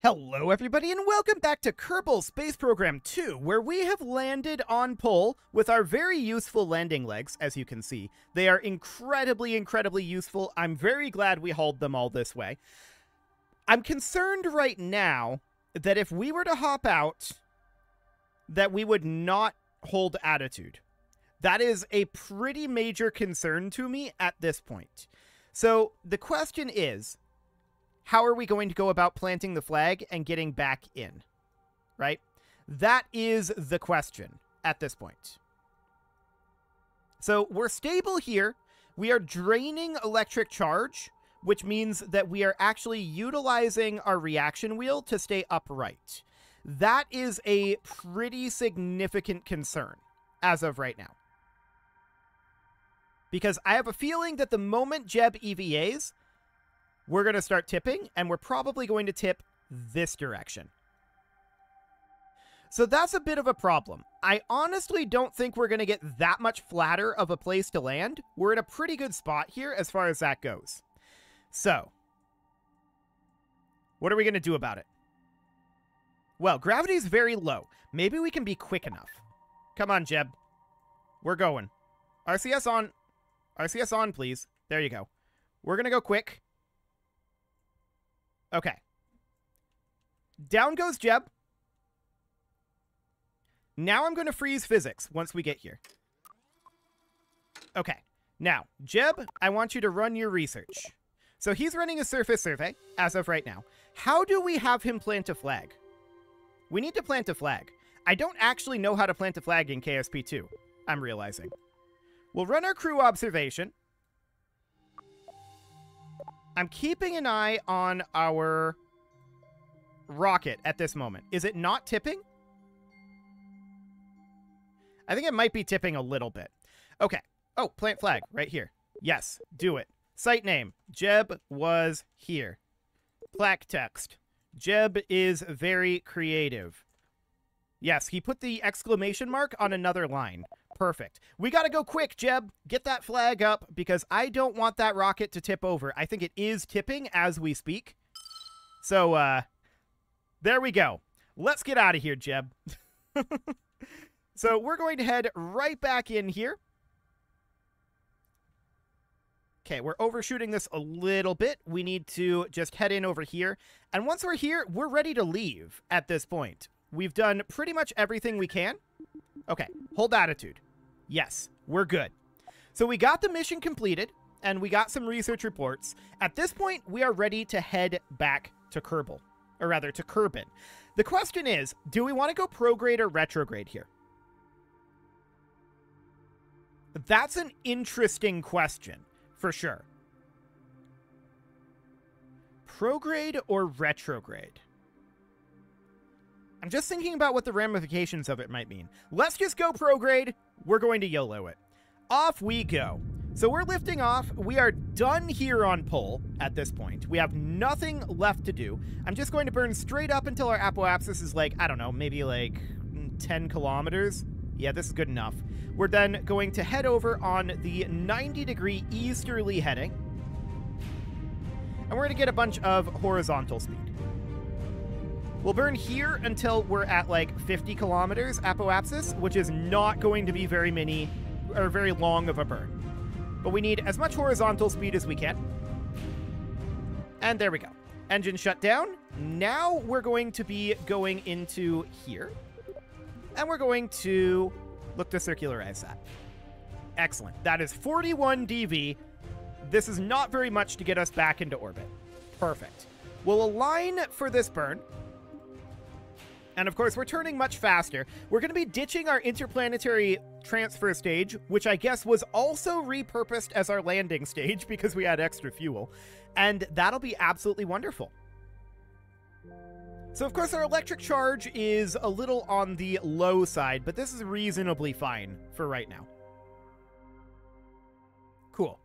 Hello everybody and welcome back to Kerbal Space Program 2, where we have landed on pole with our very useful landing legs, as you can see. They are incredibly useful. I'm very glad we hauled them all this way. I'm concerned right now that if we were to hop out, that we would not hold attitude. That is a pretty major concern to me at this point. So the question is, how are we going to go about planting the flag and getting back in, right? That is the question at this point. So we're stable here. We are draining electric charge, which means that we are actually utilizing our reaction wheel to stay upright. That is a pretty significant concern as of right now. Because I have a feeling that the moment Jeb EVAs, we're going to start tipping, and we're probably going to tip this direction. So that's a bit of a problem. I honestly don't think we're going to get that much flatter of a place to land. We're in a pretty good spot here as far as that goes. So, what are we going to do about it? Well, gravity is very low. Maybe we can be quick enough. Come on, Jeb. We're going. RCS on. RCS on, please. There you go. We're going to go quick. Okay. Down goes Jeb. Now I'm going to freeze physics once we get here. Okay. Now, Jeb, I want you to run your research. So he's running a surface survey as of right now. How do we have him plant a flag? We need to plant a flag. I don't actually know how to plant a flag in KSP2, I'm realizing. We'll run our crew observation. I'm keeping an eye on our rocket at this moment. Is it not tipping? I think it might be tipping a little bit. Okay. Oh, plant flag right here. Yes, do it. Site name. Jeb was here. Plaque text. Jeb is very creative. Yes, he put the exclamation mark on another line. Perfect. We gotta go quick, Jeb. Get that flag up, because I don't want that rocket to tip over. I think it is tipping as we speak. So, there we go. Let's get out of here, Jeb. So, we're going to head right back in here. Okay, we're overshooting this a little bit. We need to just head in over here. And once we're here, we're ready to leave at this point. We've done pretty much everything we can. Okay, hold attitude. Yes, we're good. So we got the mission completed, and we got some research reports. At this point, we are ready to head back to Kerbal. Or rather, to Kerbin. The question is, do we want to go prograde or retrograde here? That's an interesting question, for sure. Prograde or retrograde? I'm just thinking about what the ramifications of it might mean. Let's just go prograde. We're going to YOLO it. Off we go. So we're lifting off. We are done here on pole at this point. We have nothing left to do. I'm just going to burn straight up until our apoapsis is like, I don't know, maybe like 10 kilometers. Yeah, this is good enough. We're then going to head over on the 90-degree easterly heading. And we're going to get a bunch of horizontal speed. We'll burn here until we're at like 50 kilometers apoapsis, which is not going to be very long of a burn. But we need as much horizontal speed as we can. And there we go. Engine shut down. Now we're going to be going into here. And we're going to look to circularize that. Excellent. That is 41 dV. This is not very much to get us back into orbit. Perfect. We'll align for this burn. And of course, we're turning much faster. We're going to be ditching our interplanetary transfer stage, which I guess was also repurposed as our landing stage because we had extra fuel. And that'll be absolutely wonderful. So of course, our electric charge is a little on the low side, but this is reasonably fine for right now. Cool.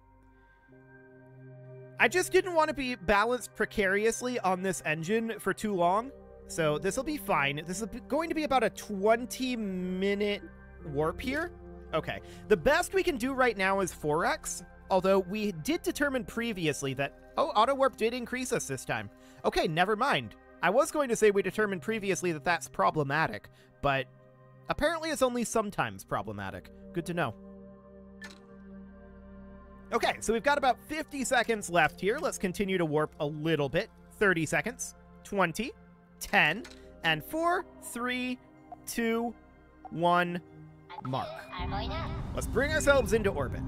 I just didn't want to be balanced precariously on this engine for too long. So this will be fine. This is going to be about a 20-minute warp here. Okay. The best we can do right now is 4x, although we did determine previously that, oh, auto warp did increase us this time. Okay, never mind. I was going to say we determined previously that that's problematic, but apparently it's only sometimes problematic. Good to know. Okay, so we've got about 50 seconds left here. Let's continue to warp a little bit. 30 seconds, 20, 10, and 4, 3, 2, 1, mark. Let's bring ourselves into orbit.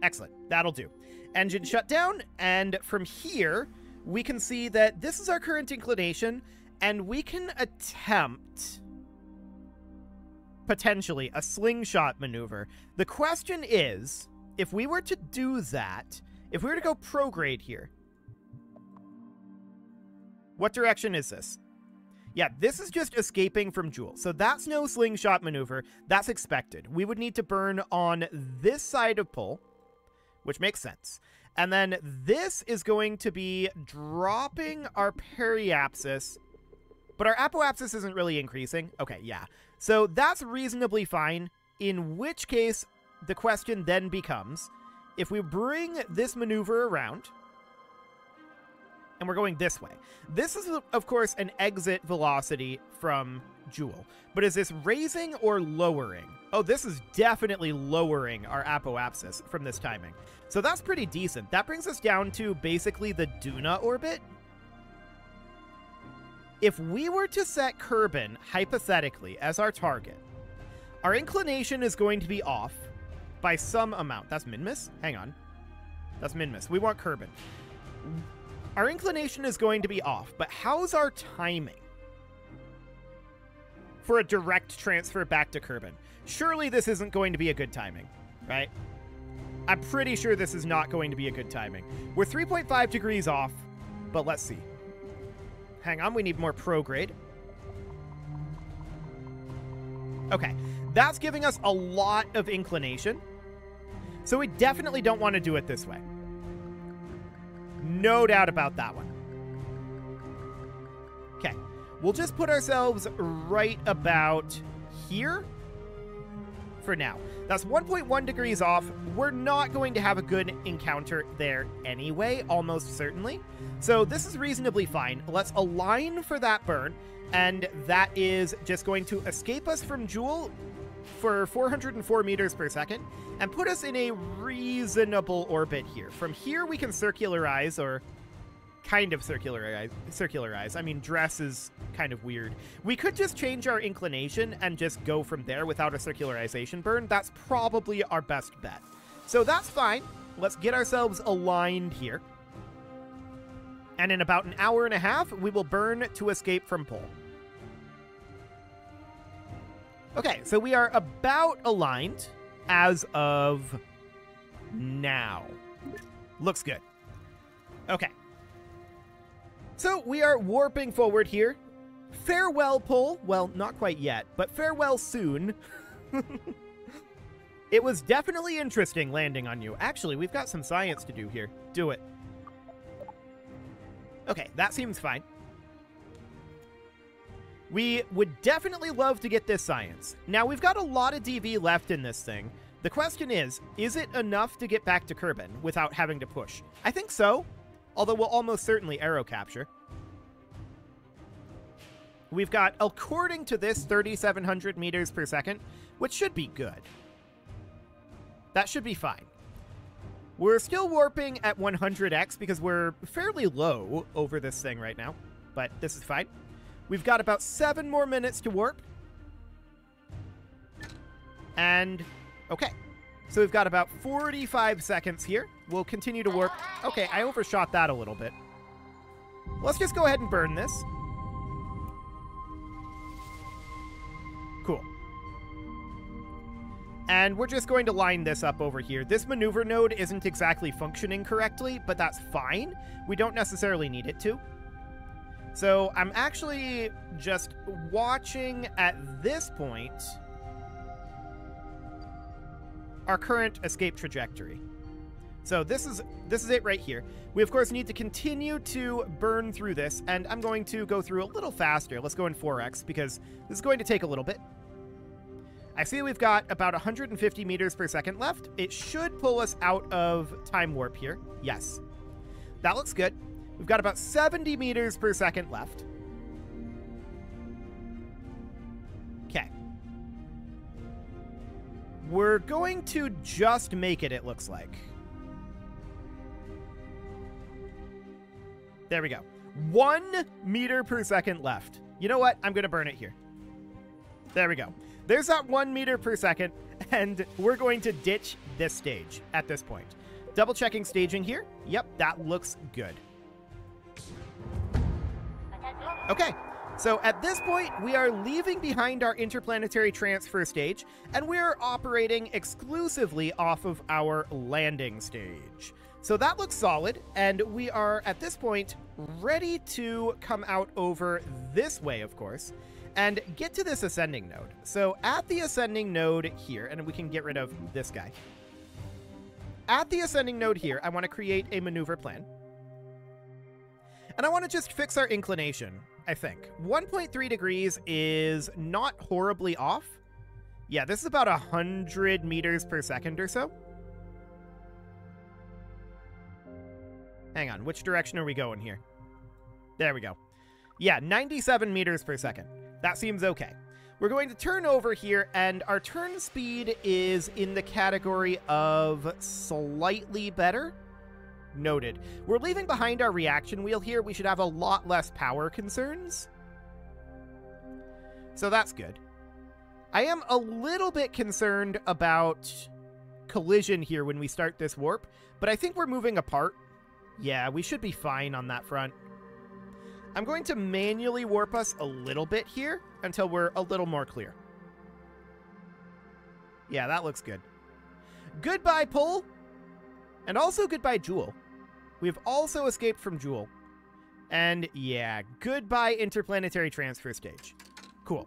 Excellent, that'll do. Engine shut down, and from here, we can see that this is our current inclination, and we can attempt, potentially, a slingshot maneuver. The question is, if we were to do that, if we were to go prograde here, what direction is this? Yeah, this is just escaping from Joule. So that's no slingshot maneuver. That's expected. We would need to burn on this side of Pole, which makes sense. And then this is going to be dropping our periapsis, but our apoapsis isn't really increasing. Okay, yeah. So that's reasonably fine, in which case the question then becomes, if we bring this maneuver around, and we're going this way. This is, of course, an exit velocity from Joule. But is this raising or lowering? Oh, this is definitely lowering our apoapsis from this timing. So that's pretty decent. That brings us down to basically the Duna orbit. If we were to set Kerbal, hypothetically, as our target, our inclination is going to be off by some amount. That's min-miss? Hang on. That's min-miss. We want Kerbal. Our inclination is going to be off, but how's our timing for a direct transfer back to Kerbal? Surely this isn't going to be a good timing, right? I'm pretty sure this is not going to be a good timing. We're 3.5 degrees off, but let's see. Hang on, we need more prograde. Okay, that's giving us a lot of inclination. So we definitely don't want to do it this way. No doubt about that one. Okay, we'll just put ourselves right about here for now. That's 1.1 degrees off. We're not going to have a good encounter there anyway, almost certainly. So this is reasonably fine. Let's align for that burn, and that is just going to escape us from Joule for 404 meters per second and put us in a reasonable orbit here. From here, we can circularize, or kind of circularize. I mean, dress is kind of weird. We could just change our inclination and just go from there without a circularization burn. That's probably our best bet. So that's fine. Let's get ourselves aligned here. And in about an hour and a half, we will burn to escape from Pole. Okay, so we are about aligned as of now. Looks good. Okay. So we are warping forward here. Farewell, Pole. Well, not quite yet, but farewell soon. It was definitely interesting landing on you. Actually, we've got some science to do here. Do it. Okay, that seems fine. We would definitely love to get this science. Now, we've got a lot of DV left in this thing. The question is it enough to get back to Kerbal without having to push? I think so, although we'll almost certainly aero capture. We've got, according to this, 3,700 meters per second, which should be good. That should be fine. We're still warping at 100x because we're fairly low over this thing right now, but this is fine. We've got about 7 more minutes to warp. And, okay. So we've got about 45 seconds here. We'll continue to warp. Okay, I overshot that a little bit. Let's just go ahead and burn this. Cool. And we're just going to line this up over here. This maneuver node isn't exactly functioning correctly, but that's fine. We don't necessarily need it to. So I'm actually just watching at this point our current escape trajectory. So this is it right here. We of course need to continue to burn through this, and I'm going to go through a little faster. Let's go in 4x because this is going to take a little bit. I see we've got about 150 meters per second left. It should pull us out of time warp here. Yes. That looks good. We've got about 70 meters per second left. Okay. We're going to just make it looks like. There we go. 1 meter per second left. You know what? I'm going to burn it here. There we go. There's that 1 meter per second, and we're going to ditch this stage at this point. Double checking staging here. Yep, that looks good. Okay, so at this point, we are leaving behind our interplanetary transfer stage, and we are operating exclusively off of our landing stage. So that looks solid, and we are, at this point, ready to come out over this way, of course, and get to this ascending node. So at the ascending node here, and we can get rid of this guy. At the ascending node here, I want to create a maneuver plan. And I want to just fix our inclination, I think. 1.3 degrees is not horribly off. Yeah, this is about 100 meters per second or so. Hang on, which direction are we going here? There we go. Yeah, 97 meters per second. That seems okay. We're going to turn over here, and our turn speed is in the category of slightly better. Noted. We're leaving behind our reaction wheel here. We should have a lot less power concerns. So that's good. I am a little bit concerned about collision here when we start this warp, but I think we're moving apart. Yeah, we should be fine on that front. I'm going to manually warp us a little bit here until we're a little more clear. Yeah, that looks good. Goodbye, Pull. And also goodbye, Jewel. We've also escaped from Jewel. And yeah, goodbye interplanetary transfer stage. Cool.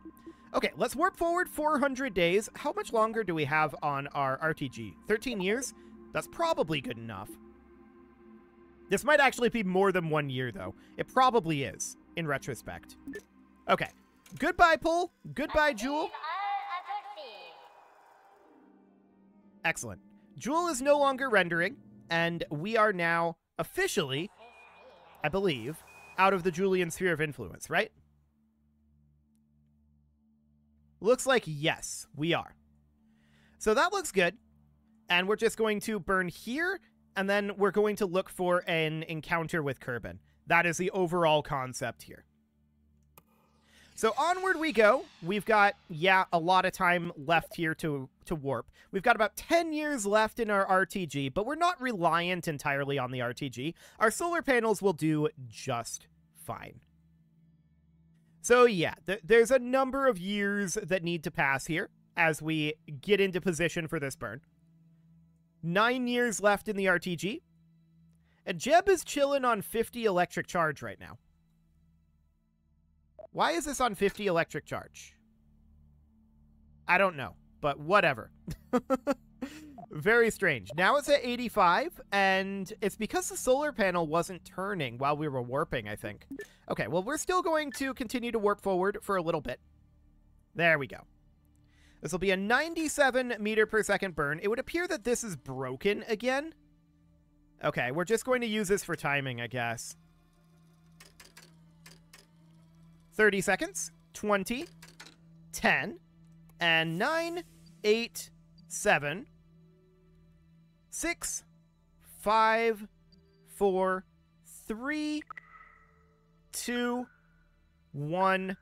Okay, let's warp forward 400 days. How much longer do we have on our RTG? 13 years? That's probably good enough. This might actually be more than 1 year, though. It probably is, in retrospect. Okay. Goodbye, Pull. Goodbye, Jewel. Excellent. Jewel is no longer rendering, and we are now officially, I believe, out of the Julian sphere of influence, right? Looks like yes, we are. So that looks good. And we're just going to burn here, and then we're going to look for an encounter with Kerbal. That is the overall concept here. So onward we go. We've got, yeah, a lot of time left here to warp. We've got about 10 years left in our RTG, but we're not reliant entirely on the RTG. Our solar panels will do just fine. So yeah, there's a number of years that need to pass here as we get into position for this burn. 9 years left in the RTG. And Jeb is chilling on 50 electric charge right now. Why is this on 50 electric charge? I don't know, but whatever. Very strange. Now it's at 85, and it's because the solar panel wasn't turning while we were warping, I think. Okay, well, we're still going to continue to warp forward for a little bit. There we go. This will be a 97 meter per second burn. It would appear that this is broken again. Okay, we're just going to use this for timing, I guess. 30 seconds, 20, 10, and 9, 8, 7, 6, 5, 4, 3, 2, 1,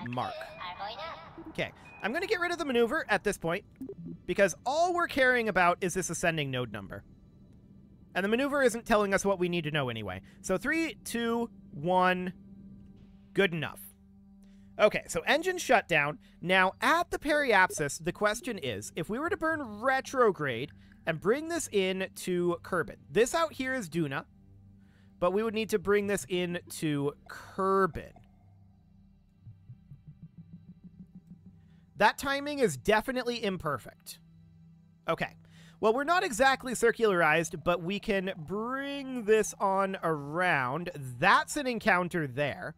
mark. Okay, I'm going to get rid of the maneuver at this point, because all we're caring about is this ascending node number. And the maneuver isn't telling us what we need to know anyway. So 3, 2, 1... good enough. Okay, so engine shutdown. Now, at the periapsis, the question is, if we were to burn retrograde and bring this in to Kerbal. This out here is Duna, but we would need to bring this in to Kerbal. That timing is definitely imperfect. Okay. Well, we're not exactly circularized, but we can bring this on around. That's an encounter there.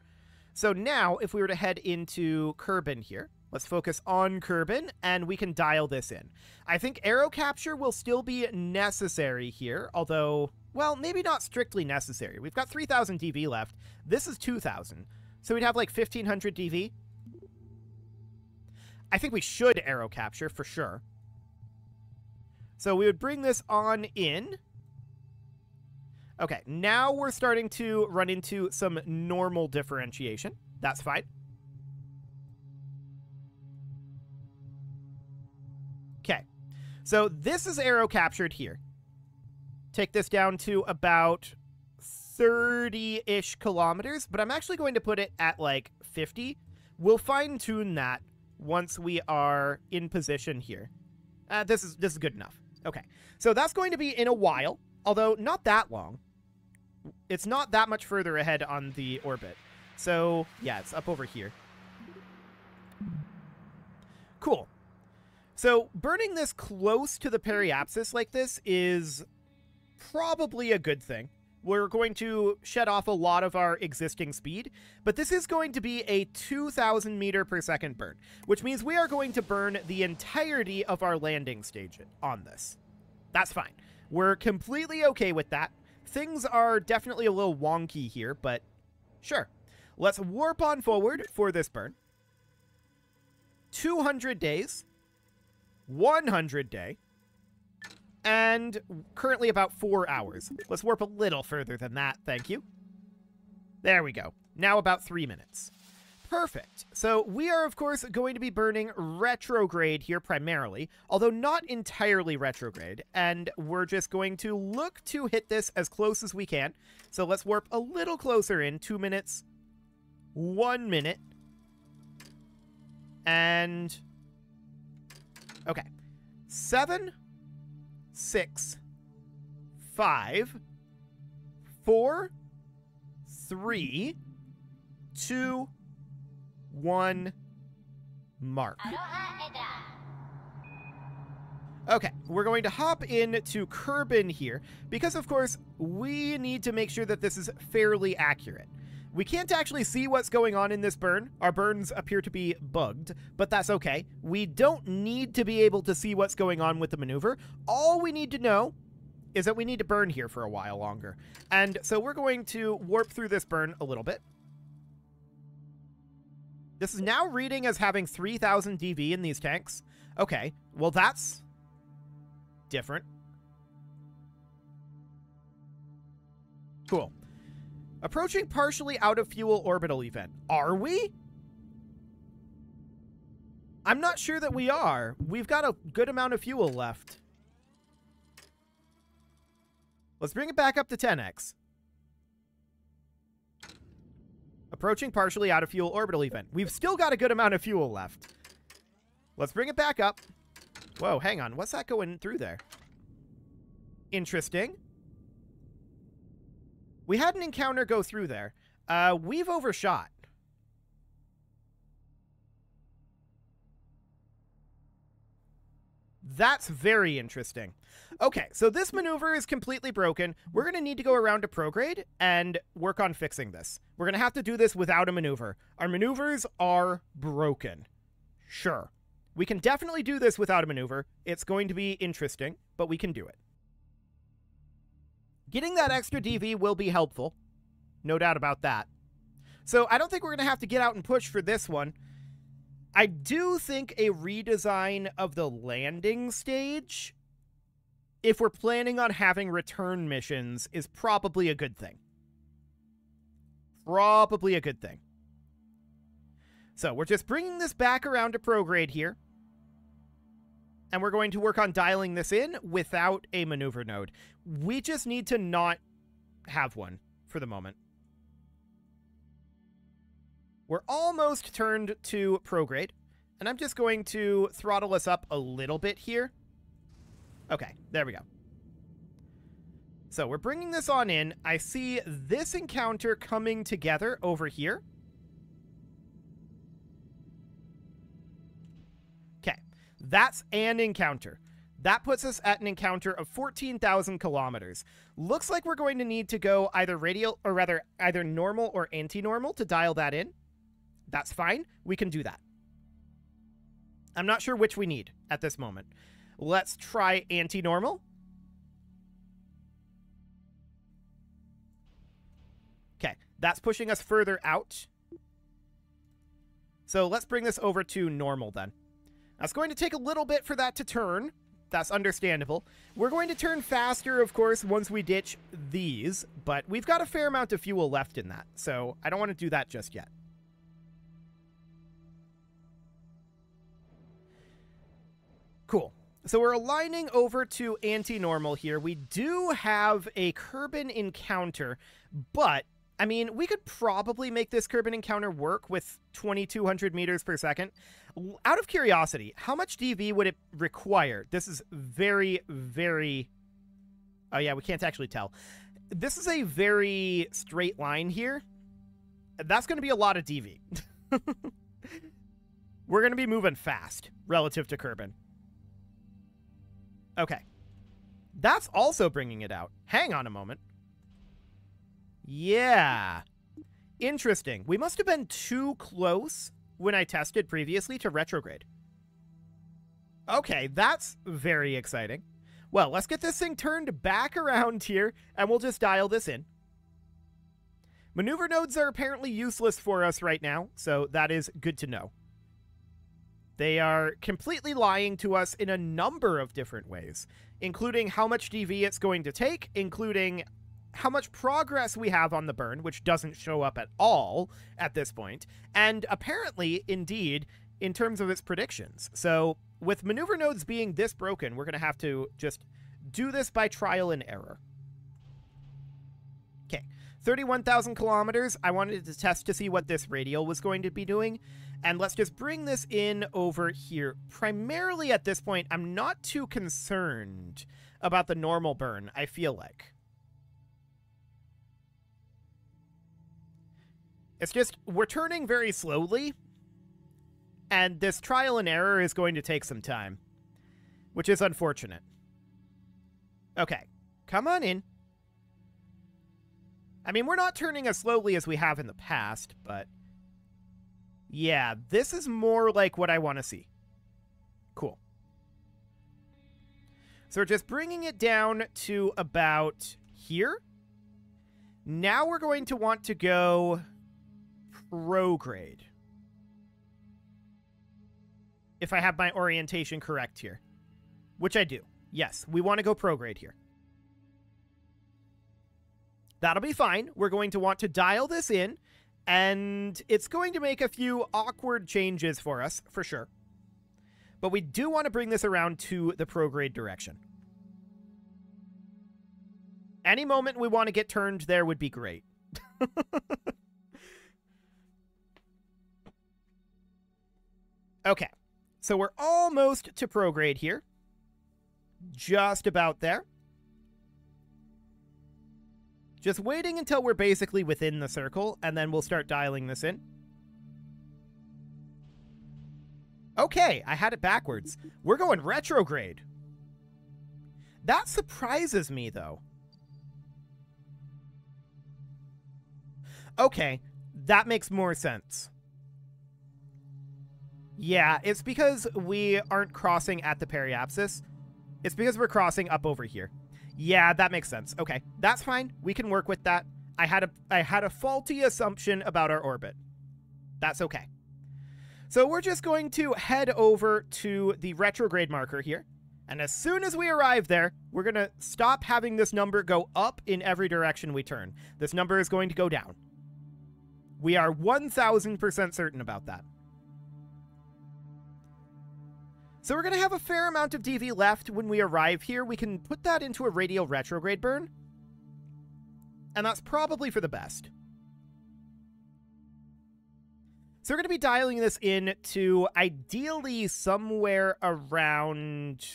So now, if we were to head into Kerbal here, let's focus on Kerbal, and we can dial this in. I think arrow capture will still be necessary here, although Well, maybe not strictly necessary. We've got 3,000 DV left. This is 2,000. So we'd have like 1,500 DV. I think we should arrow capture for sure. So we would bring this on in. Okay, now we're starting to run into some normal differentiation. That's fine. Okay, so this is arrow captured here. Take this down to about 30-ish kilometers, but I'm actually going to put it at like 50. We'll fine-tune that once we are in position here. This is good enough. Okay, so that's going to be in a while, although not that long. It's not that much further ahead on the orbit. So, yeah, it's up over here. Cool. So, burning this close to the periapsis like this is probably a good thing. We're going to shed off a lot of our existing speed, but this is going to be a 2,000 meter per second burn, which means we are going to burn the entirety of our landing stage on this. That's fine. We're completely okay with that. Things are definitely a little wonky here, but sure. Let's warp on forward for this burn. 200 days, 100 day, and currently about 4 hours. Let's warp a little further than that, thank you. There we go. Now about 3 minutes. Perfect. So we are, of course, going to be burning retrograde here primarily, although not entirely retrograde, and we're just going to look to hit this as close as we can. So let's warp a little closer in. 2 minutes, 1 minute, and... okay. 7, 6, 5, 4, 3, 2, 1, mark. Okay, we're going to hop into Kerbal here, because of course, we need to make sure that this is fairly accurate. We can't actually see what's going on in this burn. Our burns appear to be bugged, but that's okay. We don't need to be able to see what's going on with the maneuver. All we need to know is that we need to burn here for a while longer. And so we're going to warp through this burn a little bit. This is now reading as having 3,000 DV in these tanks. Okay, well that's different. Cool. Approaching partially out of fuel orbital event. Are we? I'm not sure that we are. We've got a good amount of fuel left. Let's bring it back up to 10x. Approaching partially out of fuel orbital event. We've still got a good amount of fuel left. Let's bring it back up. Whoa, hang on. What's that going through there? Interesting. We had an encounter go through there. We've overshot. That's very interesting. Okay, so this maneuver is completely broken. We're going to need to go around to prograde and work on fixing this. We're going to have to do this without a maneuver. Our maneuvers are broken. Sure. We can definitely do this without a maneuver. It's going to be interesting, but we can do it. Getting that extra DV will be helpful. No doubt about that. So I don't think we're going to have to get out and push for this one. I do think a redesign of the landing stage, if we're planning on having return missions, is probably a good thing. Probably a good thing. So we're just bringing this back around to prograde here. And we're going to work on dialing this in without a maneuver node. We just need to not have one for the moment. We're almost turned to prograde, and I'm just going to throttle us up a little bit here. Okay, there we go. So we're bringing this on in. I see this encounter coming together over here. That's an encounter. That puts us at an encounter of 14,000 kilometers. Looks like we're going to need to go either radial, or rather, either normal or anti-normal to dial that in. That's fine. We can do that. I'm not sure which we need at this moment. Let's try anti-normal. That's pushing us further out. So let's bring this over to normal then. That's going to take a little bit for that to turn. That's understandable. We're going to turn faster, of course, once we ditch these, but we've got a fair amount of fuel left in that, so I don't want to do that just yet. Cool. So we're aligning over to anti-normal here. We do have a Kerbal encounter, but, I mean, we could probably make this Kerbal encounter work with 2,200 meters per second. Out of curiosity, how much DV would it require? This is very, very... Oh, yeah, we can't actually tell. This is a very straight line here. That's going to be a lot of DV. We're going to be moving fast relative to Kerbal. Okay. That's also bringing it out. Hang on a moment. Yeah. Interesting. We must have been too close when I tested previously to retrograde. Okay, that's very exciting. Well, let's get this thing turned back around here, and we'll just dial this in. Maneuver nodes are apparently useless for us right now, so that is good to know. They are completely lying to us in a number of different ways, including how much DV it's going to take, including how much progress we have on the burn, which doesn't show up at all at this point, and apparently, indeed, in terms of its predictions. So, with maneuver nodes being this broken, we're going to have to just do this by trial and error. Okay, 31,000 kilometers. I wanted to test to see what this radial was going to be doing. And let's just bring this in over here. Primarily at this point, I'm not too concerned about the normal burn, I feel like. It's just, we're turning very slowly, and this trial and error is going to take some time, which is unfortunate. Okay, come on in. I mean, we're not turning as slowly as we have in the past, but... yeah, this is more like what I want to see. Cool. So we're just bringing it down to about here. Now we're going to want to go prograde. If I have my orientation correct here. Which I do. Yes, we want to go prograde here. That'll be fine. We're going to want to dial this in. And it's going to make a few awkward changes for us, for sure. But we do want to bring this around to the prograde direction. Any moment we want to get turned there would be great. Okay, so we're almost to prograde here. Just about there. Just waiting until we're basically within the circle, and then we'll start dialing this in. Okay, I had it backwards. We're going retrograde. That surprises me, though. Okay, that makes more sense. Yeah, it's because we aren't crossing at the periapsis. It's because we're crossing up over here. Yeah, that makes sense. Okay, that's fine. We can work with that. I had a faulty assumption about our orbit. That's okay. So we're just going to head over to the retrograde marker here. And as soon as we arrive there, we're going to stop having this number go up in every direction we turn. This number is going to go down. We are 1,000% certain about that. So we're going to have a fair amount of DV left when we arrive here. We can put that into a radial retrograde burn. And that's probably for the best. So we're going to be dialing this in to ideally somewhere around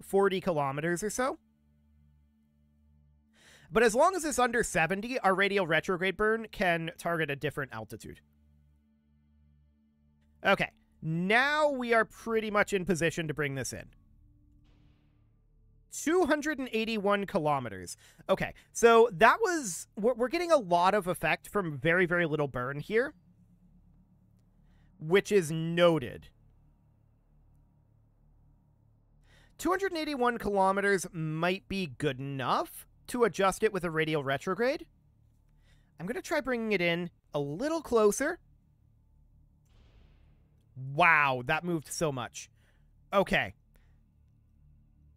40 kilometers or so. But as long as it's under 70, our radial retrograde burn can target a different altitude. Okay. Now we are pretty much in position to bring this in. 281 kilometers. Okay, so that was... We're getting a lot of effect from very, very little burn here, which is noted. 281 kilometers might be good enough to adjust it with a radial retrograde. I'm going to try bringing it in a little closer. Wow, that moved so much. Okay.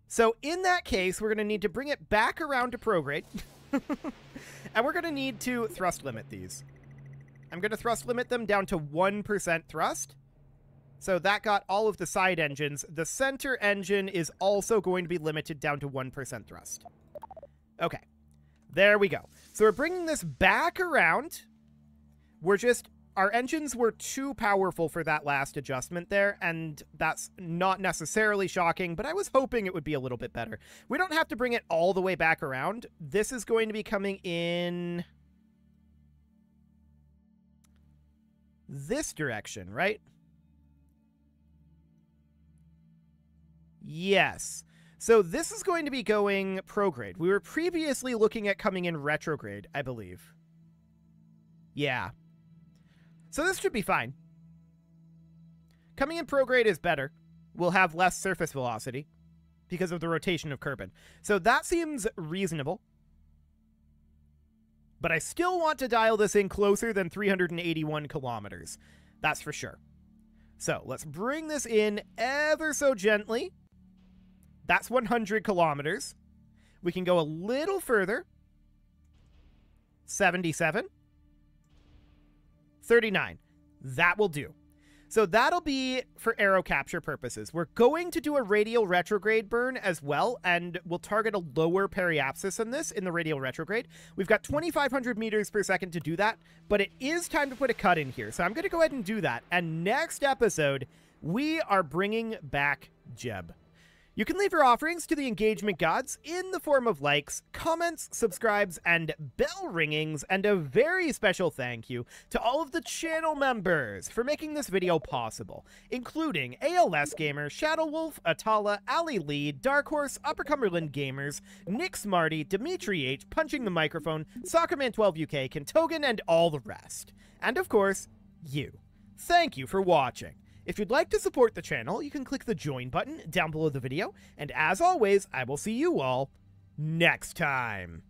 So in that case, we're going to need to bring it back around to prograde. And we're going to need to thrust limit these. I'm going to thrust limit them down to 1% thrust. So that got all of the side engines. The center engine is also going to be limited down to 1% thrust. Okay. There we go. So we're bringing this back around. Our engines were too powerful for that last adjustment there, and that's not necessarily shocking, but I was hoping it would be a little bit better. We don't have to bring it all the way back around. This is going to be coming in this direction, right? Yes. So this is going to be going prograde. We were previously looking at coming in retrograde, I believe. Yeah. So this should be fine. Coming in prograde is better. We'll have less surface velocity because of the rotation of Kerbal. So that seems reasonable. But I still want to dial this in closer than 381 kilometers. That's for sure. So let's bring this in ever so gently. That's 100 kilometers. We can go a little further. 77. 39. That will do. So that'll be for aero capture purposes. We're going to do a radial retrograde burn as well, and we'll target a lower periapsis on this in the radial retrograde. We've got 2,500 meters per second to do that, but it is time to put a cut in here. So I'm going to go ahead and do that. And next episode, we are bringing back Jeb. You can leave your offerings to the engagement gods in the form of likes, comments, subscribes, and bell ringings, and a very special thank you to all of the channel members for making this video possible, including ALS Gamer, Shadow Wolf, Atala, Ali Lee, Dark Horse, Upper Cumberland Gamers, Nick Smarty, Dimitri H, Punching the Microphone, Soccerman12UK, Kentogan, and all the rest. And of course, you. Thank you for watching. If you'd like to support the channel, you can click the join button down below the video, and as always, I will see you all next time.